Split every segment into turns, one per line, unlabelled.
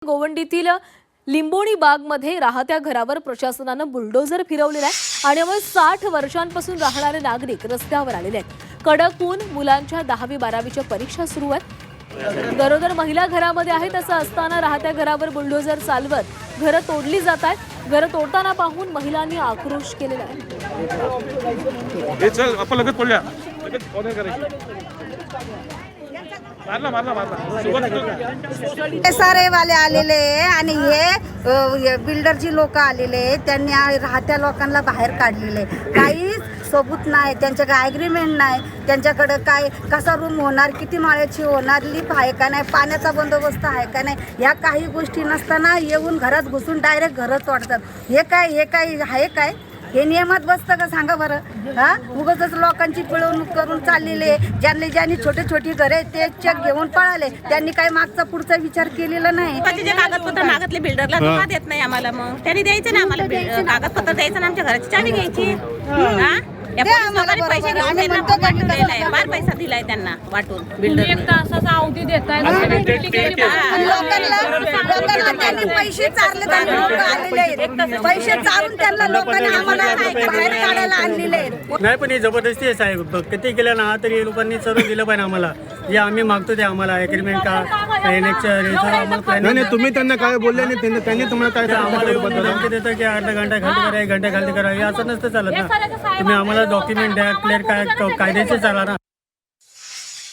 गोवंडीतील लिंबोणी बागमध्ये राहत्या घरावर प्रशासनानं बुलडोझर फिरवलेला आहे आणि यामुळे 60 वर्षांपासून राहणारे नागरिक रस्त्यावर आलेले आहेत। कडक ऊन, मुलांच्या 10वी 12वीच्या परीक्षा सुरू आहेत। गरोदर महिला घरामध्ये आहेत असं असताना राहत्या घरावर बुलडोझर चालवत घरं तोडली जात आहेत। घरं तोडताना पाहून महिलांनी आक्रोश केलेला आहे।
सारे वाले आलेले आणि हे बिल्डरची लोक आलेले, त्यांनी राहत्या लोकांना बाहेर काढलेले। काहीच सबूत नाही, त्यांच्याकडे ॲग्रीमेंट नाही, त्यांच्याकडे काय कसा रूम होणार, किती माळ्याची होणार, लिफ्ट आहे का नाही, पाण्याचा बंदोबस्त आहे का नाही, ह्या काही गोष्टी नसताना येऊन घरात घुसून डायरेक्ट घरं तोडतात। हे काय आहे काय? हे नियमात बसतं का सांगा बरं? हा, उगाच लोकांची पिळवणूक करून चाललेले। ज्यांनी छोटे छोटी घरे आहेत ते चेक घेऊन पळाले, त्यांनी काही मागचा पुढचा विचार केलेला नाही।
जे कागदपत्र मागितले बिल्डरला तो का देत नाही आम्हाला? मग त्यांनी द्यायचं ना आम्हाला, कागदपत्र द्यायचं ना, आमच्या घराची चावी घ्यायची। पैसे घेऊन फार पैसा दिलाय त्यांना वाटून बिल्डर।
लोकांना त्यांनी पैसे चारले, त्यांनी लोक आलेले आहेत, पैसे चारून त्यांना लोकांनी आम्हाला बाहेर काढायला आणलेले आहेत।
नाही पण हे जबरदस्ती आहे साहेब, किती केलं ना तरी लोकांनी सर्व दिलं पाहिजे आम्हाला। जे आम्ही मागतो ते आम्हाला ॲग्रीमेंट का
नाही, तुम्ही त्यांना काय बोलले नाही, त्यांनी तुम्हाला काय
आम्हाला धमकी देतं की अर्धा घंटा खाली करा, 1 घंटा खाली करा, हे असं नसतं चालत ना। तुम्ही आम्हाला डॉक्युमेंट द्या, क्लिअर काय कायद्याचे चाला ना।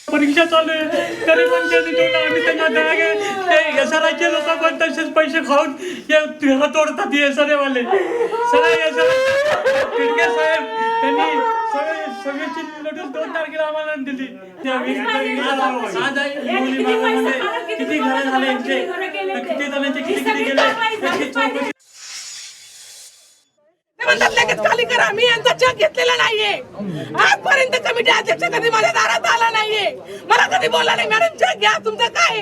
परीक्षा चालू आहे तरी पण त्यांनी त्यांना ते एसआरआयचे लोक पण तसेच पैसे खाऊन हे तोडतात। एसआरआयवाले खिडके साहेब त्यांनी सगळ्याची नोटीस 2 तारखेला आम्हाला दिली। किती घरं झाले यांचे, किती जणांचे किती गेले,
लगेच खाली करा। मी यांचा चेक घेतलेला नाहीये, आजपर्यंत कमिटी अध्यक्ष कधी माझ्या दारात आला नाहीये, मला कधी बोलला नाही मॅडम चेक घ्या, तुमचा काय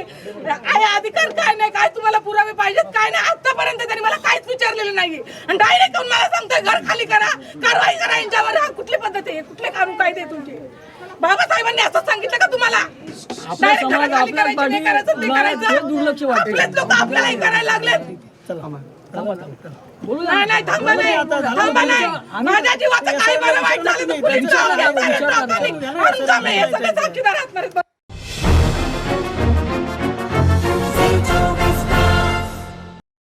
अधिकार काय नाही, काय तुम्हाला पुरावे पाहिजेत काय नाही, आतापर्यंत त्यांनी मला काहीच विचारलेलं नाहीये आणि डायरेक्ट येऊन मला सांगतोय घर खाली करा, कारवाई करा यांच्यावर। हा कुठली पद्धत आहे? कुठले कानून कायदे तुमचे? बाबासाहेबांनी असं सांगितलं का तुम्हाला? आपलेच लोक आपल्यालाही करायला लागलेत। नाही थांबा नाही, माझ्या जीवाचं काही मला वाईट झालं तर पोलीस साक्षीदार असणार आहेत।